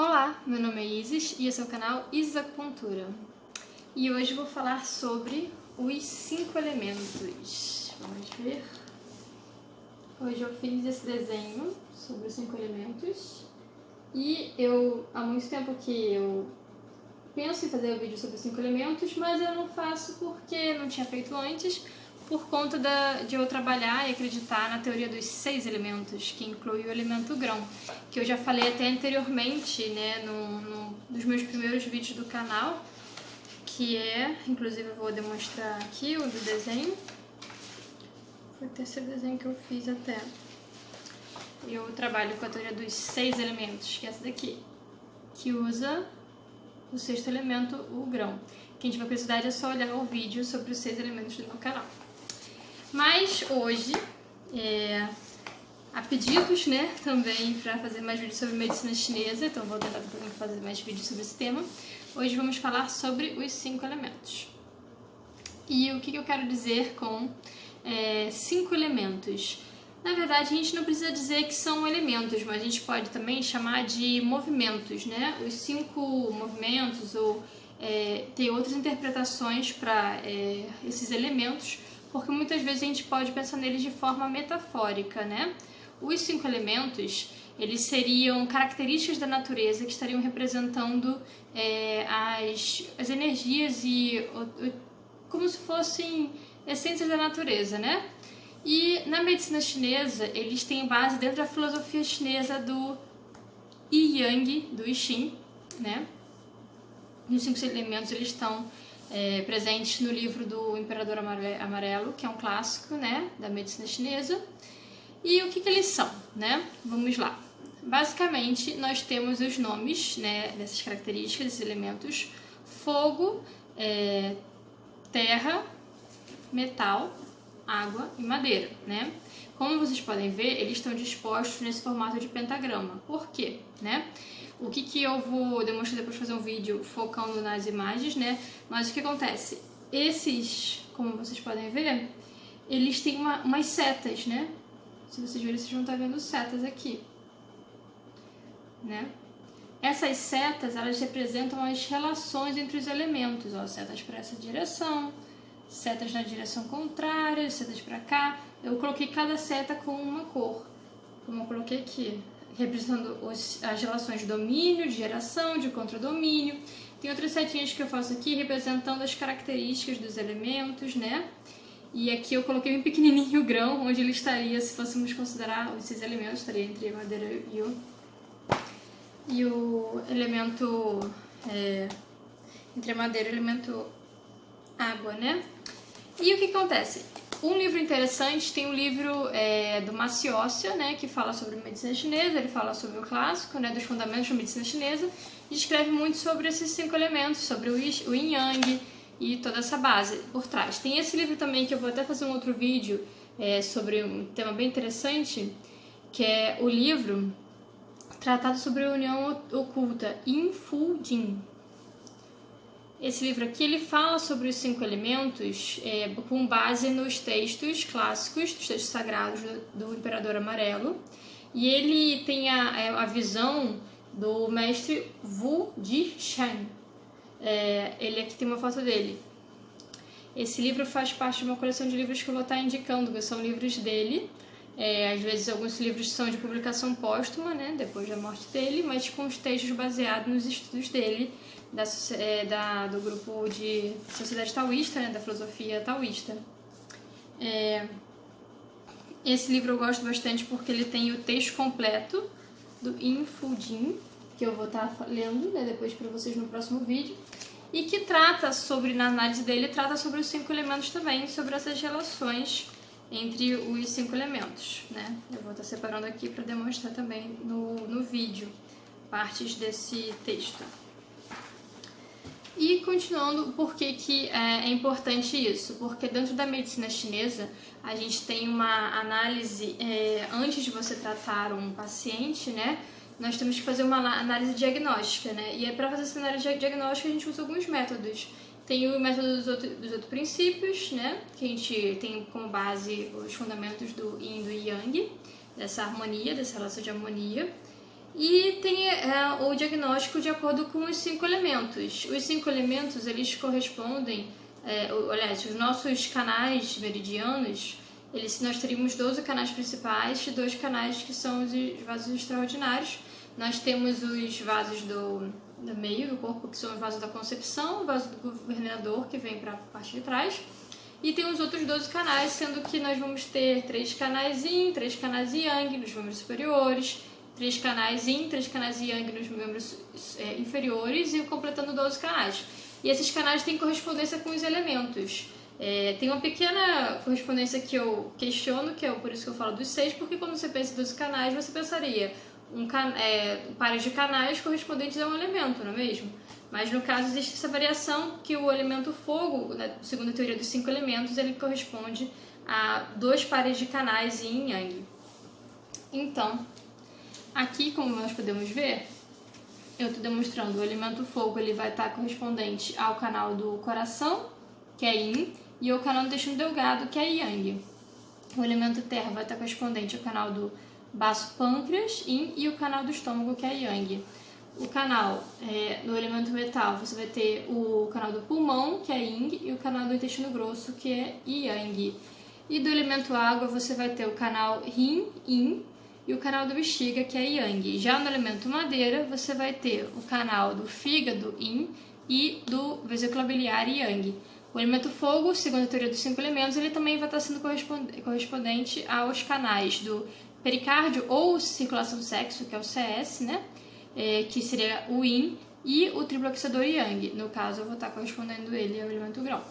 Olá, meu nome é Isis e esse é o canal Isis Acupuntura. E hoje vou falar sobre os 5 elementos. Vamos ver. Hoje eu fiz esse desenho sobre os 5 elementos. E há muito tempo que eu penso em fazer um vídeo sobre os 5 elementos, mas eu não faço porque não tinha feito antes, por conta de eu trabalhar e acreditar na teoria dos 6 elementos, que inclui o elemento grão, que eu já falei até anteriormente, né, num dos meus primeiros vídeos do canal, que inclusive eu vou demonstrar aqui o do desenho. Foi o terceiro desenho que eu fiz até. Eu trabalho com a teoria dos 6 elementos, que é essa daqui, que usa o 6º elemento, o grão. Quem tiver curiosidade é só olhar o vídeo sobre os 6 elementos do meu canal. Mas hoje, há pedidos, né, também para fazer mais vídeos sobre medicina chinesa, então vou tentar fazer mais vídeos sobre esse tema. Hoje vamos falar sobre os 5 elementos. E o que eu quero dizer com 5 elementos? Na verdade, a gente não precisa dizer que são elementos, mas a gente pode também chamar de movimentos, né? Os 5 movimentos, ou ter outras interpretações para esses elementos, porque muitas vezes a gente pode pensar neles de forma metafórica, né? Os 5 elementos, eles seriam características da natureza que estariam representando as energias e como se fossem essências da natureza, né? E na medicina chinesa, eles têm base dentro da filosofia chinesa do Yi Yang, do I Ching, né? E os 5 elementos, eles estão presentes no livro do Imperador Amarelo, que é um clássico, né, da medicina chinesa. E o que eles são, né? Vamos lá. Basicamente, nós temos os nomes, né, dessas características, desses elementos: fogo, terra, metal, água e madeira, né? Como vocês podem ver, eles estão dispostos nesse formato de pentagrama. Por quê, né? O que eu vou demonstrar depois de fazer um vídeo focando nas imagens, né? Mas o que acontece? Esses, como vocês podem ver, eles têm umas setas, né? Se vocês verem, vocês vão estar vendo setas aqui, né? Essas setas, elas representam as relações entre os elementos, ó, setas para essa direção, setas na direção contrária, setas para cá. Eu coloquei cada seta com uma cor, como eu coloquei aqui, representando as relações de domínio, de geração, de contradomínio. Tem outras setinhas que eu faço aqui representando as características dos elementos, né? E aqui eu coloquei um pequenininho o grão, onde ele estaria, se fôssemos considerar esses elementos, estaria entre a madeira e o elemento, entre a madeira e o elemento água, né? E o que acontece? Um livro interessante, tem um livro do Maciossia, né, que fala sobre medicina chinesa, ele fala sobre o clássico, né, dos fundamentos da medicina chinesa, e escreve muito sobre esses 5 elementos, sobre o Yin Yang e toda essa base por trás. Tem esse livro também, que eu vou até fazer um outro vídeo sobre um tema bem interessante, que é o livro Tratado sobre a União Oculta, Yin Fu Jin. Esse livro aqui, ele fala sobre os 5 elementos com base nos textos clássicos, dos textos sagrados do Imperador Amarelo. E ele tem a visão do mestre Wu Ji-shan. Ele aqui tem uma foto dele. Esse livro faz parte de uma coleção de livros que eu vou estar indicando, que são livros dele. Às vezes alguns livros são de publicação póstuma, né, depois da morte dele, mas com os textos baseados nos estudos dele, do grupo de Sociedade Taoísta, né, da filosofia taoísta. Esse livro eu gosto bastante porque ele tem o texto completo do Yin Fu Jin, que eu vou estar lendo, né, depois para vocês no próximo vídeo, e que trata sobre, na análise dele, trata sobre os 5 elementos também, sobre essas relações entre os 5 elementos, né? Eu vou estar separando aqui para demonstrar também no vídeo partes desse texto. E continuando, por que é importante isso? Porque dentro da medicina chinesa, a gente tem uma análise, antes de você tratar um paciente, né? Nós temos que fazer uma análise diagnóstica, né? E para fazer essa análise diagnóstica, a gente usa alguns métodos. Tem o método dos oito princípios, né? Que a gente tem como base os fundamentos do Yin e do Yang, dessa harmonia, dessa relação de harmonia. E tem o diagnóstico de acordo com os 5 elementos. Os 5 elementos, eles correspondem, aliás, os nossos canais meridianos, nós teríamos 12 canais principais e 2 canais que são os vasos extraordinários. Nós temos os vasos do meio do corpo, que são os vasos da concepção, o vaso do governador, que vem para a parte de trás, e tem os outros 12 canais, sendo que nós vamos ter 3 canais Yin, 3 canais Yang nos membros superiores, 3 canais Yin, 3 canais Yang nos membros inferiores, e completando 12 canais. E esses canais têm correspondência com os elementos. Tem uma pequena correspondência que eu questiono, que é por isso que eu falo dos 6, porque quando você pensa em 12 canais, você pensaria pares de canais correspondentes a um elemento, não é mesmo? Mas no caso existe essa variação que o elemento fogo, segundo a teoria dos 5 elementos, ele corresponde a 2 pares de canais Yin e Yang. Então, aqui, como nós podemos ver, eu estou demonstrando o elemento fogo, ele vai estar correspondente ao canal do coração, que é Yin, e ao canal do intestino delgado, que é Yang. O elemento terra vai estar correspondente ao canal do baço pâncreas, Yin, e o canal do estômago, que é Yang. O canal, no elemento metal, você vai ter o canal do pulmão, que é Yin, e o canal do intestino grosso, que é Yang. E do elemento água, você vai ter o canal Yin, Yin, e o canal do bexiga, que é Yang. Já no elemento madeira, você vai ter o canal do fígado, Yin, e do vesícula biliar, Yang. O elemento fogo, segundo a teoria dos 5 elementos, ele também vai estar sendo correspondente aos canais do pericárdio ou circulação do sexo, que é o CS, né? Que seria o Yin, e o triplo aquecedor Yang. No caso, eu vou estar correspondendo ele ao elemento grão.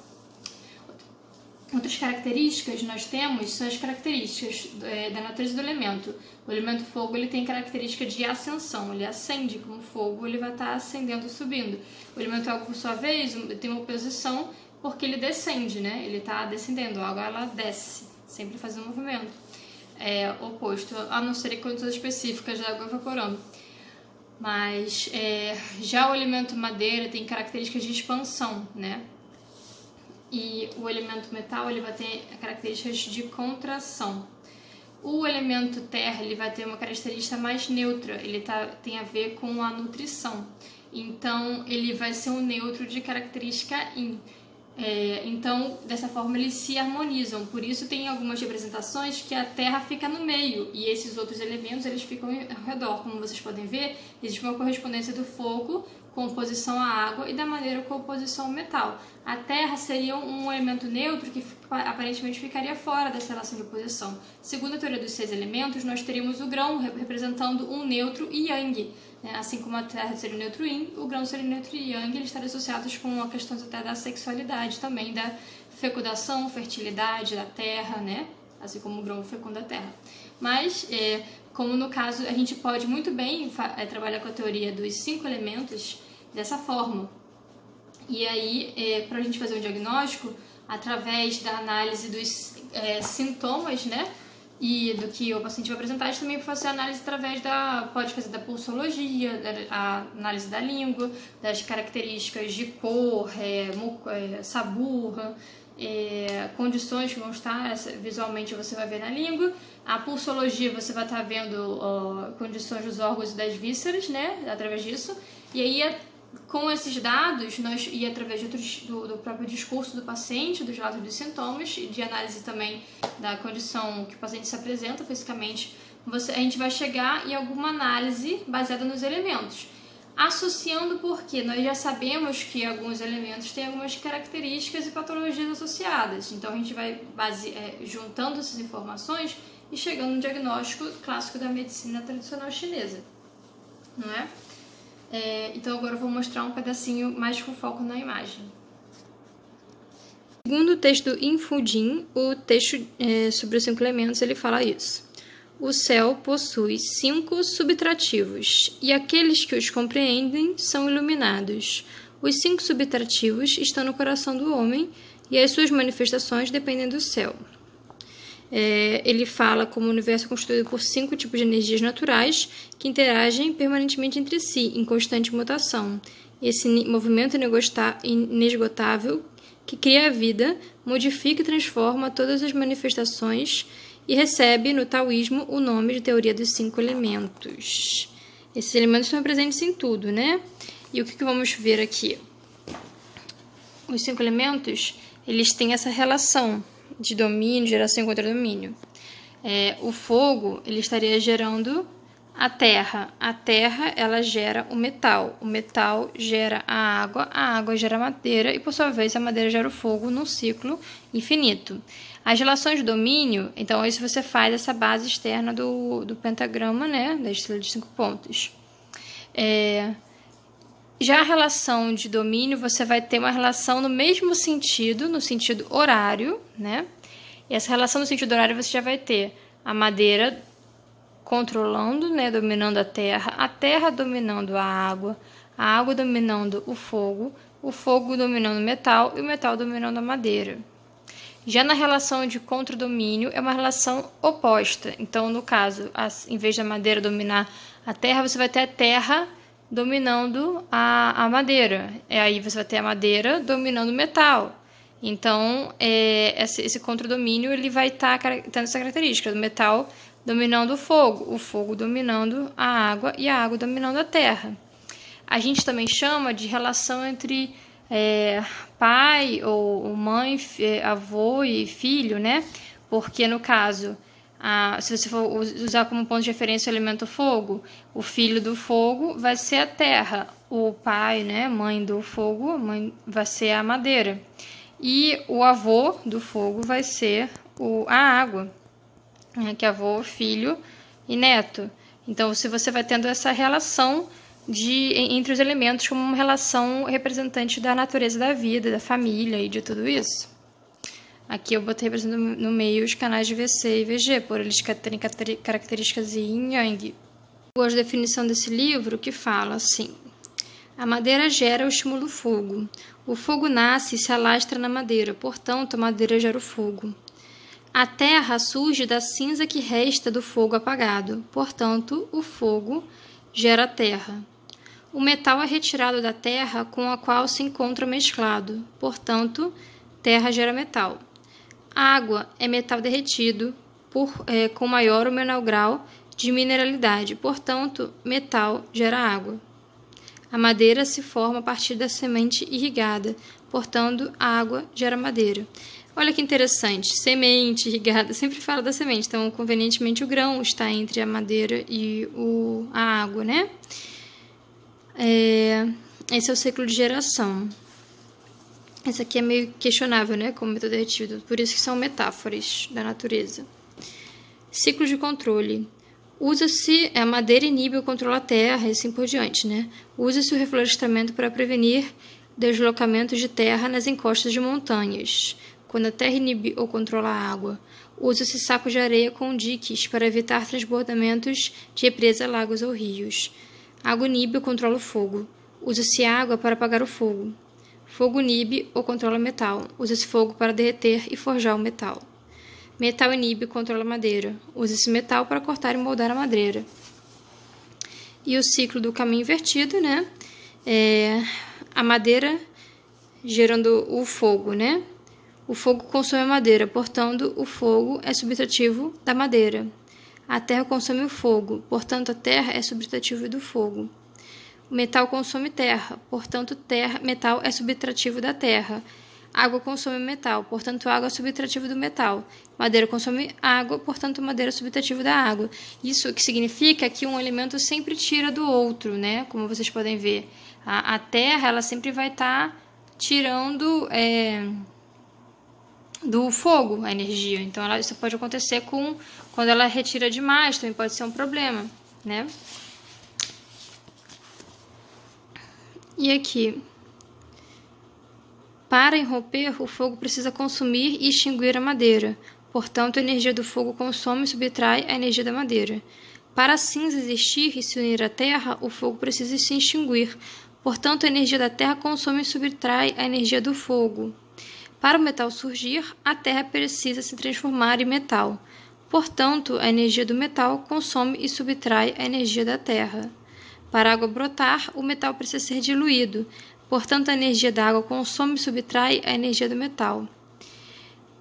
Outras características nós temos são as características da natureza do elemento. O elemento fogo ele tem característica de ascensão, ele ascende como fogo, ele vai estar ascendendo e subindo. O elemento água, por sua vez, tem uma oposição porque ele descende, né? Ele está descendendo, a água ela desce, sempre fazendo um movimento oposto, a não ser em condições específicas da água evaporando. Mas já o elemento madeira tem características de expansão, né? E o elemento metal ele vai ter características de contração. O elemento terra ele vai ter uma característica mais neutra, ele tem a ver com a nutrição. Então ele vai ser um neutro de característica Yin. Então, dessa forma, eles se harmonizam. Por isso, tem algumas representações que a Terra fica no meio e esses outros elementos eles ficam ao redor. Como vocês podem ver, existe uma correspondência do fogo com oposição à água e da madeira com oposição ao metal. A Terra seria um elemento neutro que aparentemente ficaria fora dessa relação de oposição. Segundo a teoria dos 6 elementos, nós teríamos o grão representando um neutro e Yang. Assim como a Terra seria o neutro Yin, o grão seria o neutro Yang, eles estariam associados com a questão até da sexualidade também, da fecundação, fertilidade da Terra, né? Assim como o grão fecunda a Terra. Mas, como no caso, a gente pode muito bem trabalhar com a teoria dos 5 elementos dessa forma. E aí, para a gente fazer um diagnóstico, através da análise dos sintomas, né? E do que o paciente vai apresentar, a gente também pode fazer análise pode fazer da pulsologia, a análise da língua, das características de cor, sabor, condições que vão estar, visualmente você vai ver na língua. A pulsologia você vai estar vendo condições dos órgãos e das vísceras, né, através disso. E aí, com esses dados, e através do próprio discurso do paciente, dos relatos dos sintomas, e de análise também da condição que o paciente se apresenta fisicamente, a gente vai chegar em alguma análise baseada nos elementos. Associando porque nós já sabemos que alguns elementos têm algumas características e patologias associadas. Então a gente vai juntando essas informações e chegando no diagnóstico clássico da medicina tradicional chinesa, não é? Então agora eu vou mostrar um pedacinho mais com foco na imagem. Segundo o texto do Yin-Fu Jin, o texto sobre os 5 elementos, ele fala isso. O céu possui 5 subtrativos, e aqueles que os compreendem são iluminados. Os 5 subtrativos estão no coração do homem, e as suas manifestações dependem do céu. Ele fala como o universo é constituído por 5 tipos de energias naturais que interagem permanentemente entre si, em constante mutação. Esse movimento inesgotável que cria a vida, modifica e transforma todas as manifestações e recebe no taoísmo o nome de teoria dos 5 elementos. Esses elementos estão presentes em tudo, né? E o que vamos ver aqui? Os 5 elementos, eles têm essa relação de domínio, geração e contra-domínio. O fogo, ele estaria gerando a terra. A terra, ela gera o metal gera a água gera a madeira e, por sua vez, a madeira gera o fogo num ciclo infinito. As relações de domínio, então, isso você faz essa base externa do pentagrama, né, da estrela de 5 pontos. Já a relação de domínio, você vai ter uma relação no mesmo sentido, no sentido horário, né? E essa relação no sentido horário você já vai ter a madeira controlando, né, dominando a terra dominando a água dominando o fogo dominando o metal e o metal dominando a madeira. Já na relação de contra-domínio, é uma relação oposta. Então, no caso, em vez da madeira dominar a terra, você vai ter a terra dominando a madeira. Aí você vai ter a madeira dominando o metal. Então, esse contra-domínio ele vai estar tendo essa característica do metal dominando o fogo dominando a água e a água dominando a terra. A gente também chama de relação entre pai ou mãe, avô e filho, né? Porque, no caso, se você for usar como ponto de referência o elemento fogo, o filho do fogo vai ser a terra, o pai, né, mãe do fogo, vai ser a madeira, e o avô do fogo vai ser a água, né, que é avô, filho e neto. Então, se você vai tendo essa relação entre os elementos como uma relação representante da natureza da vida, da família e de tudo isso. Aqui eu botei representando no meio os canais de VC e VG, por eles terem características yin e yang. Eu gosto da definição desse livro, que fala assim: a madeira gera o estímulo do fogo. O fogo nasce e se alastra na madeira, portanto, a madeira gera o fogo. A terra surge da cinza que resta do fogo apagado, portanto, o fogo gera a terra. O metal é retirado da terra com a qual se encontra mesclado, portanto, terra gera metal. A água é metal derretido com maior ou menor grau de mineralidade, portanto, metal gera água. A madeira se forma a partir da semente irrigada, portanto, a água gera madeira. Olha que interessante, semente irrigada, sempre fala da semente, então, convenientemente, o grão está entre a madeira e a água, né? Esse é o ciclo de geração. Esse aqui é meio questionável, né, como metal derretido, por isso que são metáforas da natureza. Ciclo de controle. Usa-se a madeira inibe ou controla a terra e assim por diante, né? Usa-se o reflorestamento para prevenir deslocamentos de terra nas encostas de montanhas. Quando a terra inibe ou controla a água, usa-se sacos de areia com diques para evitar transbordamentos de represa, lagos ou rios. Água inibe ou controla o fogo. Usa-se água para apagar o fogo. Fogo inibe ou controla metal. Usa-se fogo para derreter e forjar o metal. Metal inibe ou controla a madeira. Usa-se metal para cortar e moldar a madeira. E o ciclo do caminho invertido, né? A madeira gerando o fogo, né? O fogo consome a madeira, portanto, o fogo é subtrativo da madeira. A terra consome o fogo, portanto, a terra é subtrativa do fogo. O metal consome terra, portanto, metal é subtrativo da terra. Água consome metal, portanto, água é subtrativa do metal. Madeira consome água, portanto, madeira é subtrativa da água. Isso que significa que um elemento sempre tira do outro, né? Como vocês podem ver. A terra, ela sempre vai estar tirando do fogo a energia. Então, isso pode acontecer quando ela retira demais, também pode ser um problema, né? E aqui, para irromper, o fogo precisa consumir e extinguir a madeira. Portanto, a energia do fogo consome e subtrai a energia da madeira. Para a cinza existir e se unir à terra, o fogo precisa se extinguir. Portanto, a energia da terra consome e subtrai a energia do fogo. Para o metal surgir, a terra precisa se transformar em metal. Portanto, a energia do metal consome e subtrai a energia da terra. Para a água brotar, o metal precisa ser diluído. Portanto, a energia da água consome e subtrai a energia do metal.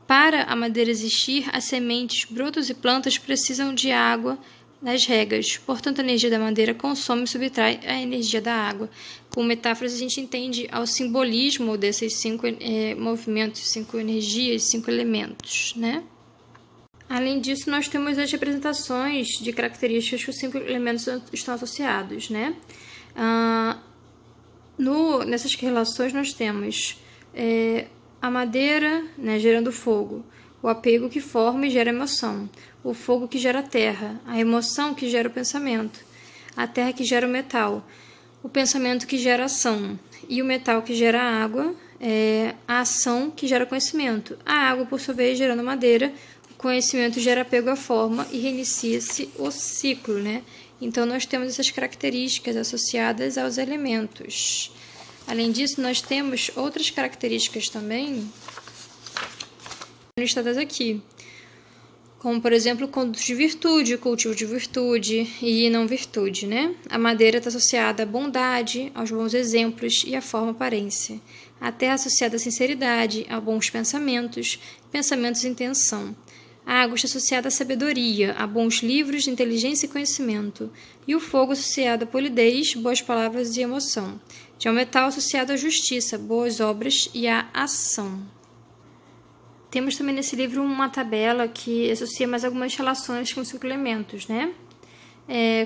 Para a madeira existir, as sementes, brotos e plantas precisam de água nas regas. Portanto, a energia da madeira consome e subtrai a energia da água. Com metáforas, a gente entende ao simbolismo desses 5 movimentos, 5 energias, 5 elementos, né? Além disso, nós temos as representações de características que os 5 elementos estão associados, né? Nessas relações, nós temos a madeira, né, gerando fogo, o apego que forma e gera emoção, o fogo que gera a terra, a emoção que gera o pensamento, a terra que gera o metal, o pensamento que gera a ação, e o metal que gera a água, a ação que gera conhecimento, a água, por sua vez, gerando madeira, o conhecimento gera apego à forma e reinicia-se o ciclo, né? Então, nós temos essas características associadas aos elementos. Além disso, nós temos outras características também listadas aqui, como, por exemplo, condutos de virtude, cultivo de virtude e não virtude, né? A madeira está associada à bondade, aos bons exemplos e à forma aparência. A terra associada à sinceridade, a bons pensamentos, pensamentos e intenção. A água está associada à sabedoria, a bons livros, inteligência e conhecimento. E o fogo associado à polidez, boas palavras e emoção. Já o metal associado à justiça, boas obras e à ação. Temos também nesse livro uma tabela que associa mais algumas relações com os 5 elementos, né?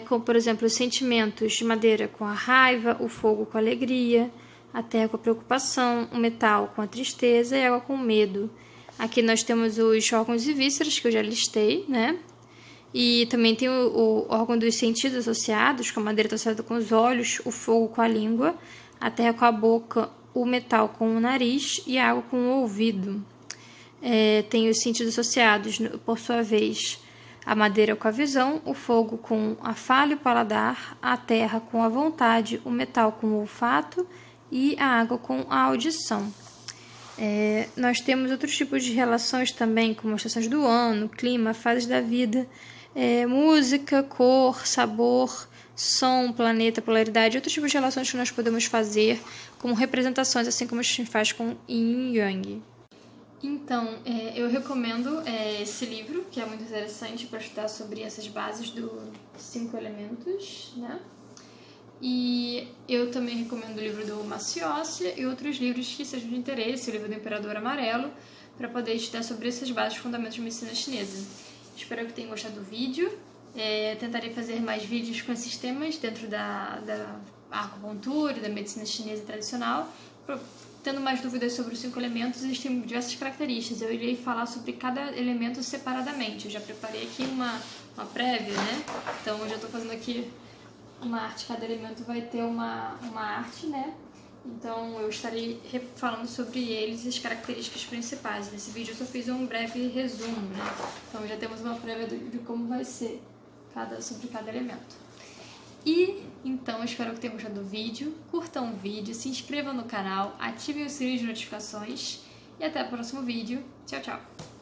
Como, por exemplo, os sentimentos de madeira com a raiva, o fogo com a alegria, a terra com a preocupação, o metal com a tristeza e a água com o medo. Aqui nós temos os órgãos e vísceras, que eu já listei, né? E também tem o órgão dos sentidos associados, que a madeira está associada com os olhos, o fogo com a língua, a terra com a boca, o metal com o nariz e a água com o ouvido. Tem os sentidos associados, por sua vez, a madeira com a visão, o fogo com a fala e o paladar, a terra com a vontade, o metal com o olfato e a água com a audição. Nós temos outros tipos de relações também, como as estações do ano, clima, fases da vida, música, cor, sabor, som, planeta, polaridade, outros tipos de relações que nós podemos fazer como representações, assim como a gente faz com Yin e Yang. Então, eu recomendo esse livro, que é muito interessante para estudar sobre essas bases dos 5 elementos, né? E eu também recomendo o livro do Maciossi e outros livros que sejam de interesse, o livro do Imperador Amarelo, para poder estudar sobre essas bases fundamentos de medicina chinesa. Espero que tenham gostado do vídeo. Tentarei fazer mais vídeos com esses temas dentro da acupuntura, da medicina chinesa tradicional. Tendo mais dúvidas sobre os 5 elementos, existem diversas características. Eu irei falar sobre cada elemento separadamente. Eu já preparei aqui uma prévia, né? Então, eu já estou fazendo aqui uma arte. Cada elemento vai ter uma arte, né? Então, eu estarei falando sobre eles e as características principais. Nesse vídeo, eu só fiz um breve resumo, né? Então, já temos uma prévia de como vai ser sobre cada elemento. Então, eu espero que tenham gostado do vídeo, curtam o vídeo, se inscrevam no canal, ativem o sininho de notificações e até o próximo vídeo. Tchau, tchau!